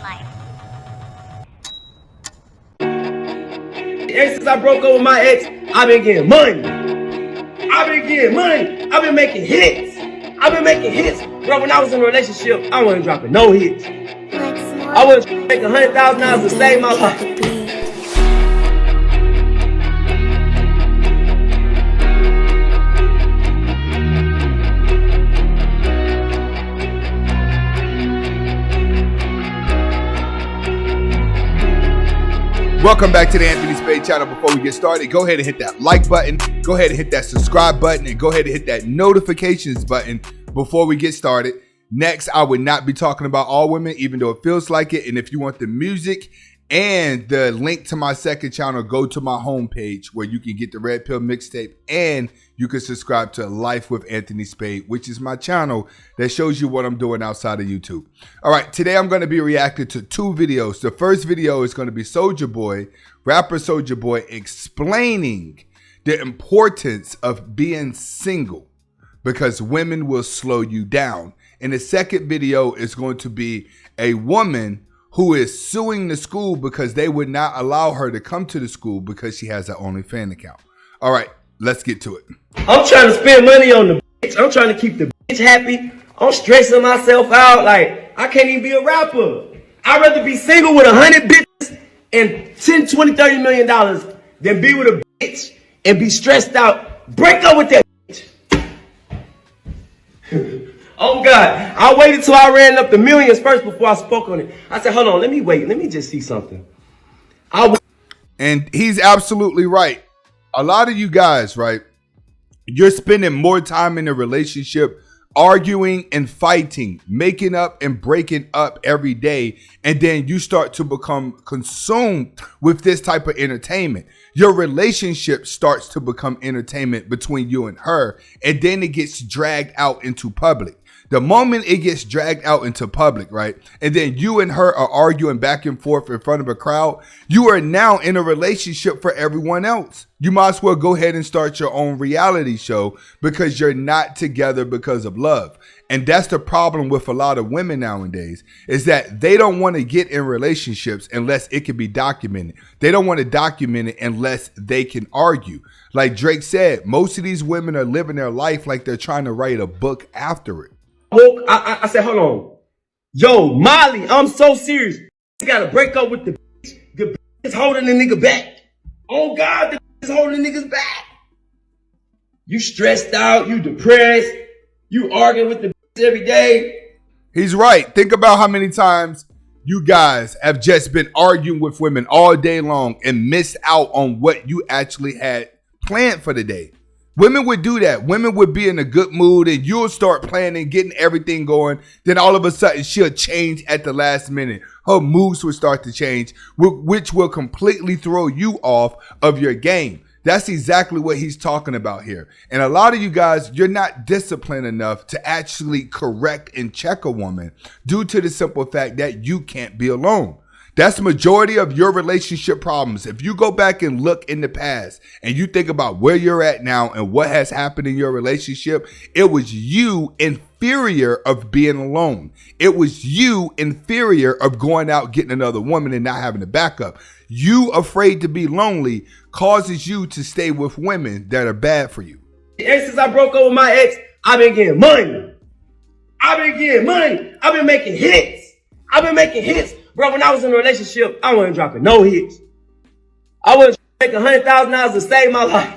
life. Ever since I broke up with my ex, I've been getting money. I've been making hits. Bro, when I was in a relationship, I wasn't dropping no hits. I was making $100,000 to save my life. Welcome back to the Anthony Spade channel. Before we get started, go ahead and hit that like button, go ahead and hit that subscribe button, and go ahead and hit that notifications button before we get started. Next, I would not be talking about all women, even though it feels like it. And if you want the music and the link to my second channel, go to my homepage where you can get the Red Pill mixtape and you can subscribe to Life with Anthony Spade, which is my channel that shows you what I'm doing outside of YouTube. All right, today I'm going to be reacting to two videos. The first video is going to be rapper Soulja Boy, explaining the importance of being single because women will slow you down. And the second video is going to be a woman who is suing the school because they would not allow her to come to the school because she has an OnlyFans account. All right, let's get to it. I'm trying to spend money on the bitch. I'm trying to keep the bitch happy. I'm stressing myself out. Like, I can't even be a rapper. I'd rather be single with 100 bitches and 10, 20, $30 million than be with a bitch and be stressed out. Break up with that bitch. Oh God, I waited till I ran up the millions first before I spoke on it. I said, hold on, let me wait. Let me just see something. And he's absolutely right. A lot of you guys, right, you're spending more time in a relationship arguing and fighting, making up and breaking up every day. And then you start to become consumed with this type of entertainment. Your relationship starts to become entertainment between you and her. And then it gets dragged out into public. The moment it gets dragged out into public, right, and then you and her are arguing back and forth in front of a crowd, you are now in a relationship for everyone else. You might as well go ahead and start your own reality show because you're not together because of love. And that's the problem with a lot of women nowadays, is that they don't want to get in relationships unless it can be documented. They don't want to document it unless they can argue. Like Drake said, most of these women are living their life like they're trying to write a book after it. I said, hold on. Yo, Molly, I'm so serious. You gotta break up with the bitch. The bitch is holding the nigga back. Oh God, the bitch is holding the niggas back. You stressed out, you depressed, you arguing with the bitch every day. He's right. Think about how many times you guys have just been arguing with women all day long and missed out on what you actually had planned for the day. Women would do that. Women would be in a good mood and you'll start planning, getting everything going. Then all of a sudden she'll change at the last minute. Her moods will start to change, which will completely throw you off of your game. That's exactly what he's talking about here. And a lot of you guys, you're not disciplined enough to actually correct and check a woman due to the simple fact that you can't be alone. That's the majority of your relationship problems. If you go back and look in the past and you think about where you're at now and what has happened in your relationship, it was you inferior of being alone. It was you inferior of going out getting another woman and not having a backup. You afraid to be lonely causes you to stay with women that are bad for you. Ever since I broke up with my ex, I've been getting money. I've been making hits. Bro, when I was in a relationship, I wasn't dropping no hits. I was making $100,000 to save my life.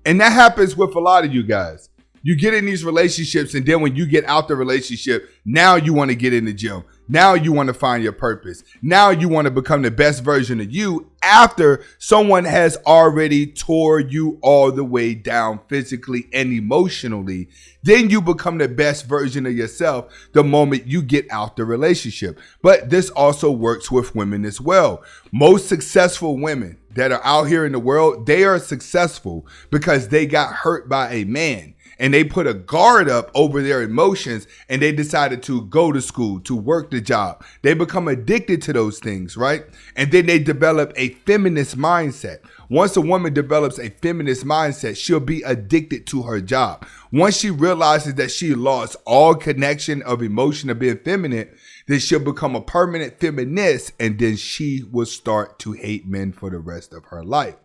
And that happens with a lot of you guys. You get in these relationships, and then when you get out the relationship, now you want to get in the gym. Now you want to find your purpose. Now you want to become the best version of you after someone has already tore you all the way down physically and emotionally. Then you become the best version of yourself the moment you get out the relationship. But this also works with women as well. Most successful women that are out here in the world, they are successful because they got hurt by a man. And they put a guard up over their emotions and they decided to go to school, to work the job. They become addicted to those things, right? And then they develop a feminist mindset. Once a woman develops a feminist mindset, she'll be addicted to her job. Once she realizes that she lost all connection of emotion of being feminine, then she'll become a permanent feminist, and then she will start to hate men for the rest of her life.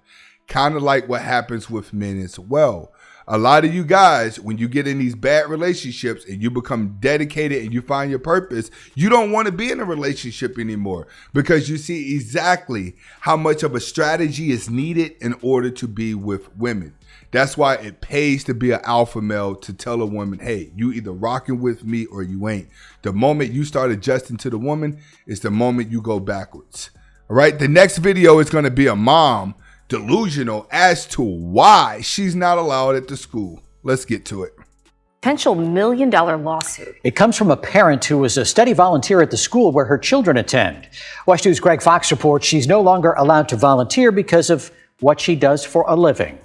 Kind of like what happens with men as well. A lot of you guys, when you get in these bad relationships and you become dedicated and you find your purpose, you don't want to be in a relationship anymore because you see exactly how much of a strategy is needed in order to be with women. That's why it pays to be an alpha male, to tell a woman, hey, you either rocking with me or you ain't. The moment you start adjusting to the woman is the moment you go backwards. All right. The next video is going to be a mom delusional as to why she's not allowed at the school. Let's get to it. Potential $1 million lawsuit. It comes from a parent who was a steady volunteer at the school where her children attend. Watch News' Greg Fox reports she's no longer allowed to volunteer because of what she does for a living.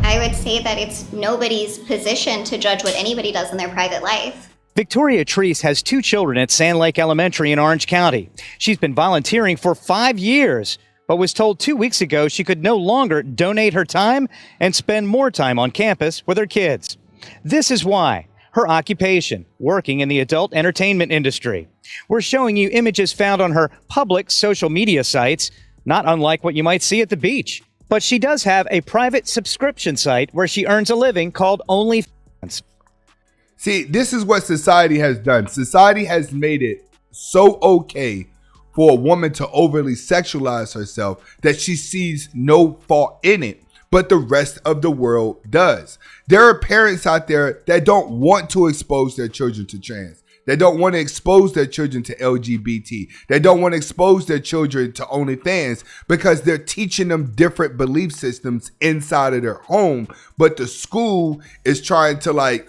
I would say that it's nobody's position to judge what anybody does in their private life. Victoria Treese has 2 children at Sand Lake Elementary in Orange County. She's been volunteering for 5 years, but was told 2 weeks ago she could no longer donate her time and spend more time on campus with her kids. This is why. Her occupation, working in the adult entertainment industry. We're showing you images found on her public social media sites, not unlike what you might see at the beach. But she does have a private subscription site where she earns a living called OnlyFans. See, this is what society has done. Society has made it so okay for a woman to overly sexualize herself that she sees no fault in it, but the rest of the world does. There are parents out there that don't want to expose their children to trans. They don't want to expose their children to LGBT. They don't want to expose their children to OnlyFans because they're teaching them different belief systems inside of their home. But the school is trying to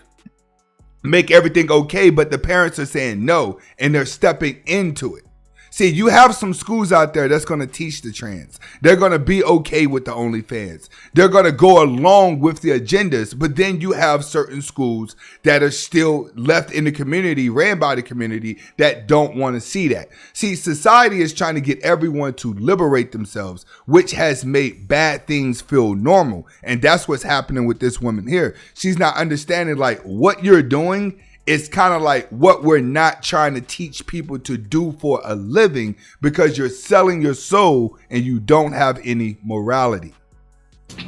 make everything okay, but the parents are saying no, and they're stepping into it. See, you have some schools out there that's going to teach the trans. They're going to be okay with the OnlyFans. They're going to go along with the agendas, but then you have certain schools that are still left in the community, ran by the community, that don't want to see that. See, society is trying to get everyone to liberate themselves, which has made bad things feel normal. And that's what's happening with this woman here. She's not understanding what you're doing. It's kind of like what we're not trying to teach people to do for a living because you're selling your soul and you don't have any morality.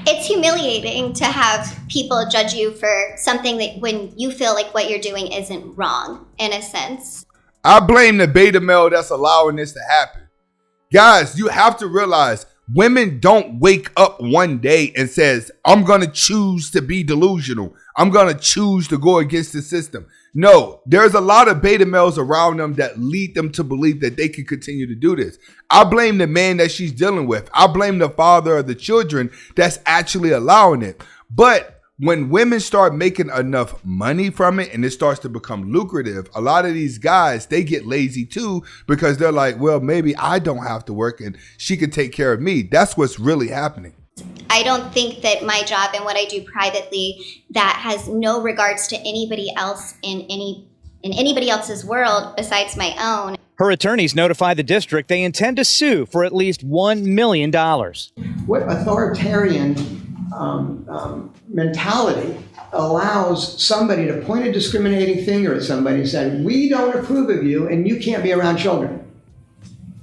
It's humiliating to have people judge you for something that when you feel like what you're doing isn't wrong, in a sense. I blame the beta male that's allowing this to happen. Guys, you have to realize women don't wake up one day and says, I'm going to choose to be delusional. I'm going to choose to go against the system. No, there's a lot of beta males around them that lead them to believe that they can continue to do this. I blame the man that she's dealing with. I blame the father of the children that's actually allowing it. But when women start making enough money from it and it starts to become lucrative, a lot of these guys, they get lazy too because they're like, well, maybe I don't have to work and she can take care of me. That's what's really happening. I don't think that my job and what I do privately, that has no regards to anybody else in anybody else's world besides my own. Her attorneys notified the district they intend to sue for at least $1 million. What authoritarian mentality allows somebody to point a discriminating finger at somebody and say, we don't approve of you and you can't be around children?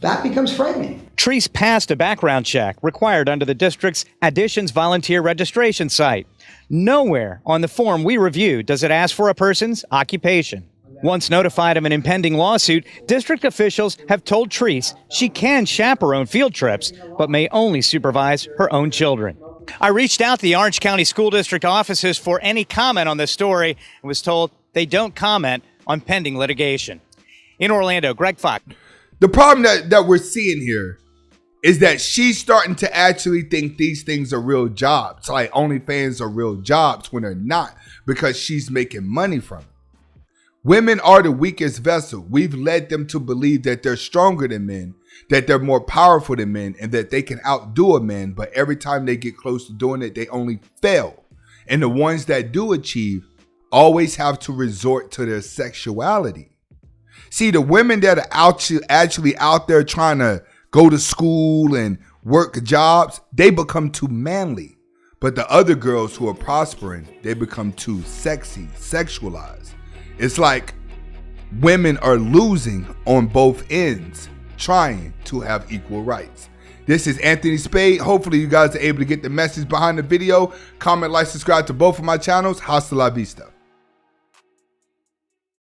That becomes frightening. Treese passed a background check required under the district's Additions Volunteer Registration site. Nowhere on the form we reviewed does it ask for a person's occupation. Once notified of an impending lawsuit, district officials have told Treese she can chaperone field trips, but may only supervise her own children. I reached out to the Orange County School District offices for any comment on this story and was told they don't comment on pending litigation. In Orlando, Greg Fox. The problem that we're seeing here is that she's starting to actually think these things are real jobs. Like OnlyFans are real jobs when they're not, because she's making money from it. Women are the weakest vessel. We've led them to believe that they're stronger than men, that they're more powerful than men, and that they can outdo a man. But every time they get close to doing it, they only fail. And the ones that do achieve always have to resort to their sexuality. See, the women that are actually out there trying to go to school and work jobs, they become too manly. But the other girls who are prospering, they become too sexy, sexualized. It's like women are losing on both ends, trying to have equal rights. This is Anthony Spade. Hopefully you guys are able to get the message behind the video. Comment, like, subscribe to both of my channels. Hasta la vista.